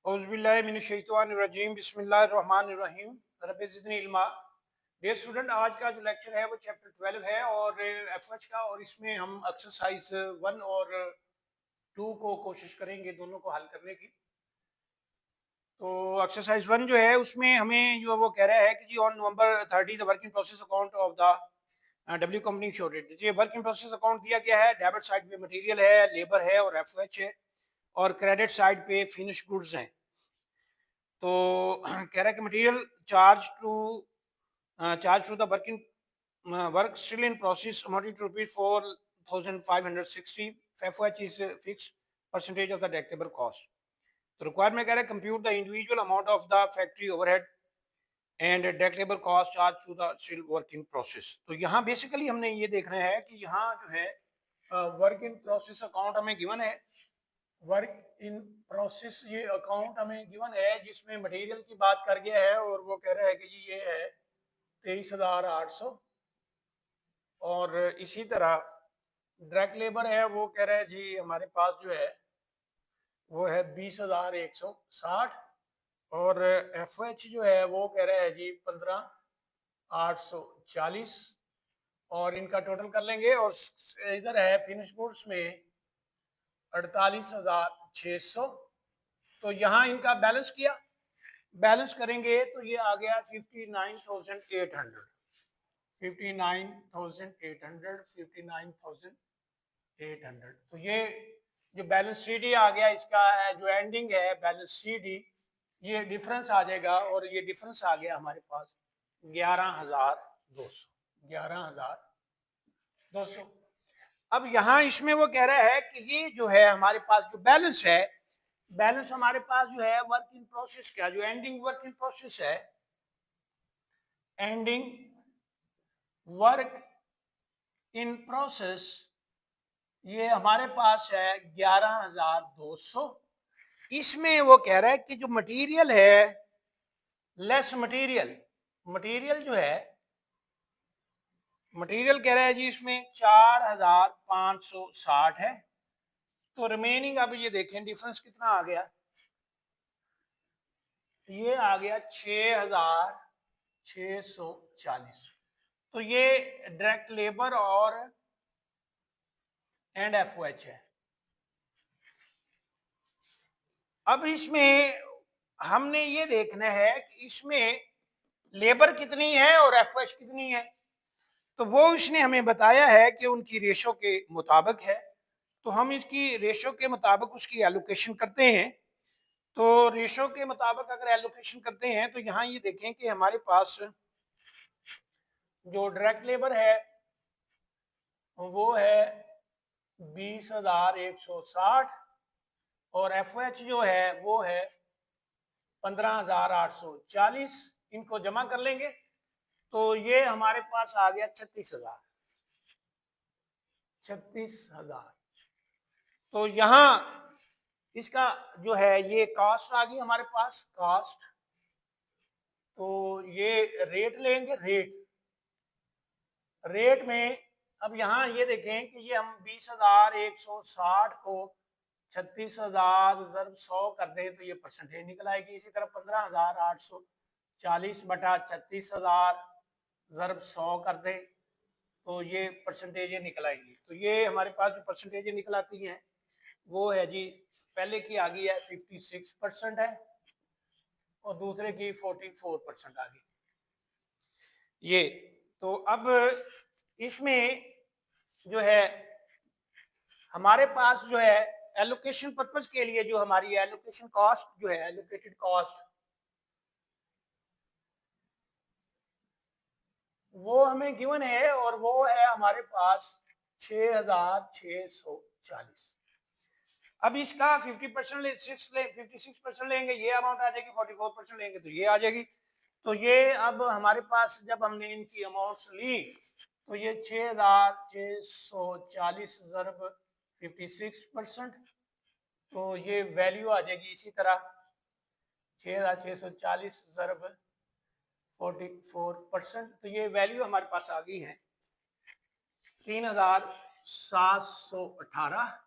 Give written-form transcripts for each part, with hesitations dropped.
औज़ुबिल्लाहिमिनश्शैतानिर्रजीम बिस्मिल्लाहिर्रहमानिर्रहीम rabbi ज़िदनी इल्मा। Dear student, आज का जो लेक्चर है वो चैप्टर 12 है और एफएच का, और इसमें हम एक्सरसाइज 1 और 2 को कोशिश करेंगे दोनों को हल करने की। तो एक्सरसाइज 1 जो है उसमें हमें जो वो कह रहा है कि जी on November 30 the working process account of the W company shorted. ये वर्किंग प्रोसेस अकाउंट दिया गया है। डेबिट साइड पे मटेरियल है, लेबर है और एफएच है, और क्रेडिट साइड पे फिनिश गुड्स हैं। तो कह रहा है कि material charge to the working work still in process amounting to rupees 4560। FOH is fix percentage of the directable cost. तो रिक्वायरमेंट कह रहा है compute the individual amount of the factory overhead and directable cost charge to the still work in process. तो यहाँ basically हमने ये देखना है कि यहाँ जो है वर्क इन प्रोसेस अकाउंट हमें गिवन है। वर्क इन प्रोसेस ये अकाउंट हमें गिवन है जिसमें मटेरियल की बात कर गया है, और वो कह रहा है कि जी ये है 23,800, और इसी तरह डायरेक्ट लेबर है वो कह रहा है जी हमारे पास जो है वो है 20,160, और एफएच जो है वो कह रहा है जी 15,840, और इनका टोटल कर लेंगे। और इधर है फिनिश गुड्स में 48,600। तो यहाँ इनका बैलेंस किया, बैलेंस करेंगे तो ये आ गया 59,800, 59,800, 59,800। तो ये जो बैलेंस सी डी आ गया, इसका जो एंडिंग है बैलेंस सी डी, ये डिफरेंस आ जाएगा, और ये डिफरेंस आ गया हमारे पास 11,200, 11,200। अब यहाँ इसमें वो कह रहा है कि ये जो है हमारे पास जो बैलेंस है, बैलेंस हमारे पास जो है वर्क इन प्रोसेस का जो एंडिंग वर्क इन प्रोसेस है, एंडिंग वर्क इन प्रोसेस, ये हमारे पास है 11,200। इसमें वो कह रहा है कि जो मटेरियल है लेस मटेरियल, मटेरियल जो है मटेरियल कह रहा है जी इसमें 4,560 है। तो रिमेनिंग अब ये देखें डिफरेंस कितना आ गया, ये आ गया 6,640। तो ये डायरेक्ट लेबर और एंड एफओएच है। अब इसमें हमने ये देखना है कि इसमें लेबर कितनी है और एफओएच कितनी है। तो वो इसने हमें बताया है कि उनकी रेशो के मुताबिक है। तो हम इसकी रेशो के मुताबिक उसकी एलोकेशन करते हैं। तो रेशो के मुताबिक अगर एलोकेशन करते हैं तो यहाँ ये देखें कि हमारे पास जो डायरेक्ट लेबर है वो है 20,160, और एफओएच जो है वो है 15,840। इनको जमा कर लेंगे तो ये हमारे पास आ गया 36,000, 36,000। तो यहाँ इसका जो है ये कॉस्ट आ गई हमारे पास, कॉस्ट। तो ये रेट लेंगे, रेट में अब यहाँ ये देखें कि ये हम 20,160 को 36,000 ज़रब 100 कर दें तो ये परसेंटेज निकल आएगी। इसी तरह 15,840 बटा 36,000 ज़रब 100 कर दें तो ये परसेंटेज निकल आएगी। तो ये हमारे पास जो परसेंटेज निकल आती हैं वो है जी, पहले की आ गई है 56% है, और दूसरे की 44% आ गई ये। तो अब इसमें जो है हमारे पास जो है एलोकेशन पर्पस के लिए जो हमारी एलोकेशन कॉस्ट जो है, एलोकेटेड कॉस्ट, वो हमें गिवन है, और वो है हमारे पास 6,640। अब इसका 50% 56% लेंगे, ये अमाउंट आ जाएगी। 44% लेंगे तो ये आ जाएगी। तो ये अब हमारे पास जब हमने इनकी अमाउंट्स ली तो ये 6,640 ज़रब 56%, तो ये वैल्यू आ जाएगी इसी तरह 6,640 ज़रब 44%। तो ये वैल्यू हमारे पास आ गई है 3,718,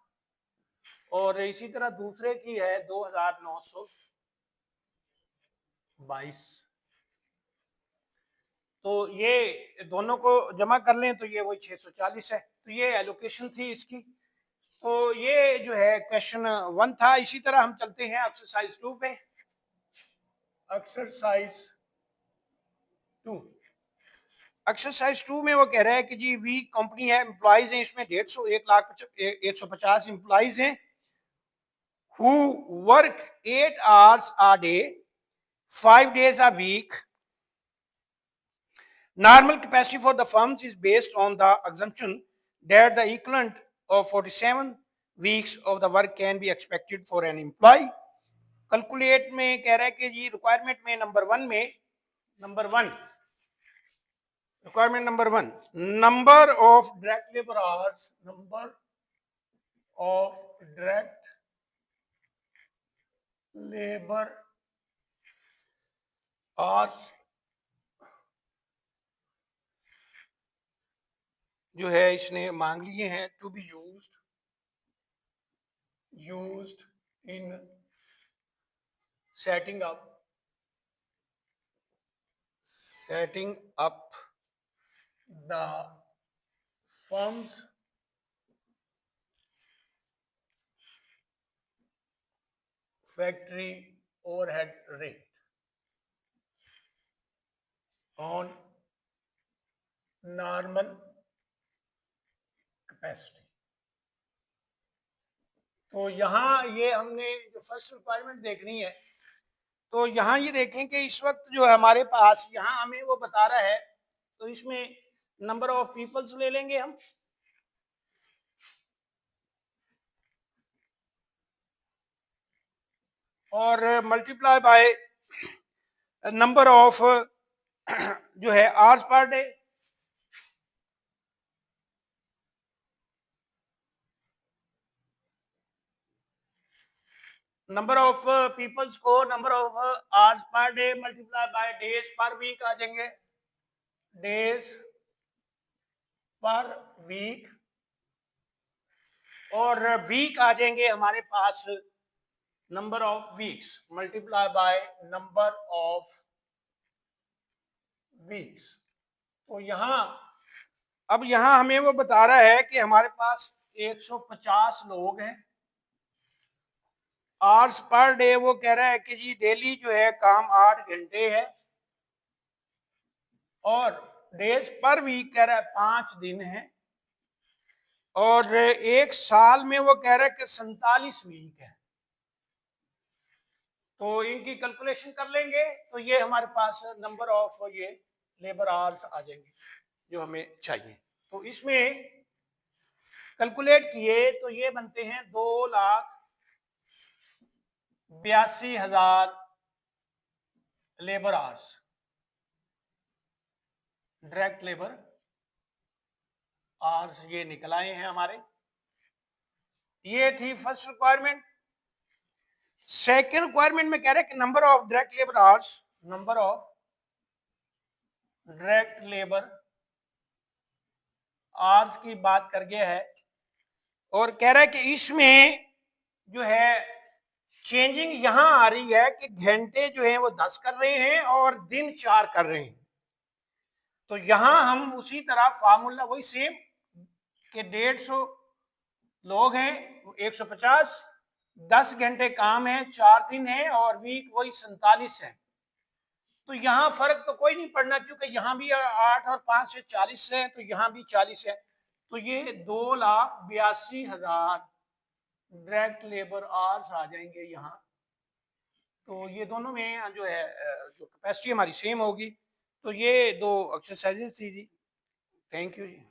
और इसी तरह दूसरे की है 2,900 22। तो ये दोनों को जमा कर लें तो ये वही 640 है। तो ये एलोकेशन थी इसकी। तो ये जो है क्वेश्चन 1 था। इसी तरह हम चलते हैं एक्सरसाइज 2 पे। एक्सरसाइज 2, एक्सरसाइज 2 में वो कह रहा है कि जी वी कंपनी है, एम्प्लॉइज हैं इसमें 150, 150 एम्प्लॉइज हैं who work 8 hours a day 5 days a week. Normal capacity for the firms is based on the assumption that the equivalent of 47 weeks of the work can be expected for an employee. Calculate में कह रहा है कि जी requirement में number 1 में requirement number 1 number of direct labour hours, number of direct labour hours जो है इसने मांग लिए हैं to be used in setting up the firm's factory overhead rate on normal capacity. तो यहाँ ये हमने जो फर्स्ट रिक्वायरमेंट देखनी है, तो यहाँ ये देखें कि इस वक्त जो है हमारे पास यहाँ हमें वो बता रहा है, तो इसमें नंबर ऑफ पीपल्स ले लेंगे हम, और मल्टीप्लाई बाय नंबर ऑफ जो है hours per day. Number of peoples को number of hours per day multiply by days per week आ जाएंगे, डेज पर वीक, और वीक आ जाएंगे हमारे पास number of weeks multiply by number of weeks. तो यहाँ अब यहाँ हमें वो बता रहा है कि हमारे पास 150 लोग हैं, आवर्स पर डे वो कह रहा है कि जी डेली जो है काम 8 घंटे है, और डेज पर वीक कह रहा है 5 दिन है, और एक साल में वो कह रहा है कि 47 वीक है। तो इनकी कैलकुलेशन कर लेंगे तो ये हमारे पास नंबर ऑफ ये लेबर आवर्स आ जाएंगे जो हमें चाहिए। तो इसमें कैलकुलेट किए तो ये बनते हैं 2,82,000 labour hours, direct labour hours ये निकल आए हैं हमारे। ये थी फर्स्ट रिक्वायरमेंट। सेकेंड रिक्वायरमेंट में कह रहे हैं कि number of direct labour hours, number of direct labour hours की बात कर गया है, और कह रहा है कि इसमें जो है चेंजिंग यहां आ रही है कि घंटे जो है वो 10 कर रहे हैं और दिन 4 कर रहे हैं। तो यहां हम उसी तरह फार्मूला वही सेम कि 150 लोग हैं, 150, 10 घंटे काम है, 4 दिन है, और वीक वही 47 है। तो यहाँ फर्क तो कोई नहीं पड़ना, क्योंकि यहाँ भी 8 और 5 से 40 है, तो यहाँ भी 40 है। तो ये 2,82,000 डायरेक्ट लेबर आवर्स आ जाएंगे यहाँ। तो ये दोनों में जो है जो कैपेसिटी हमारी सेम होगी। तो ये 2 एक्सरसाइजेस थी जी। Thank you ji.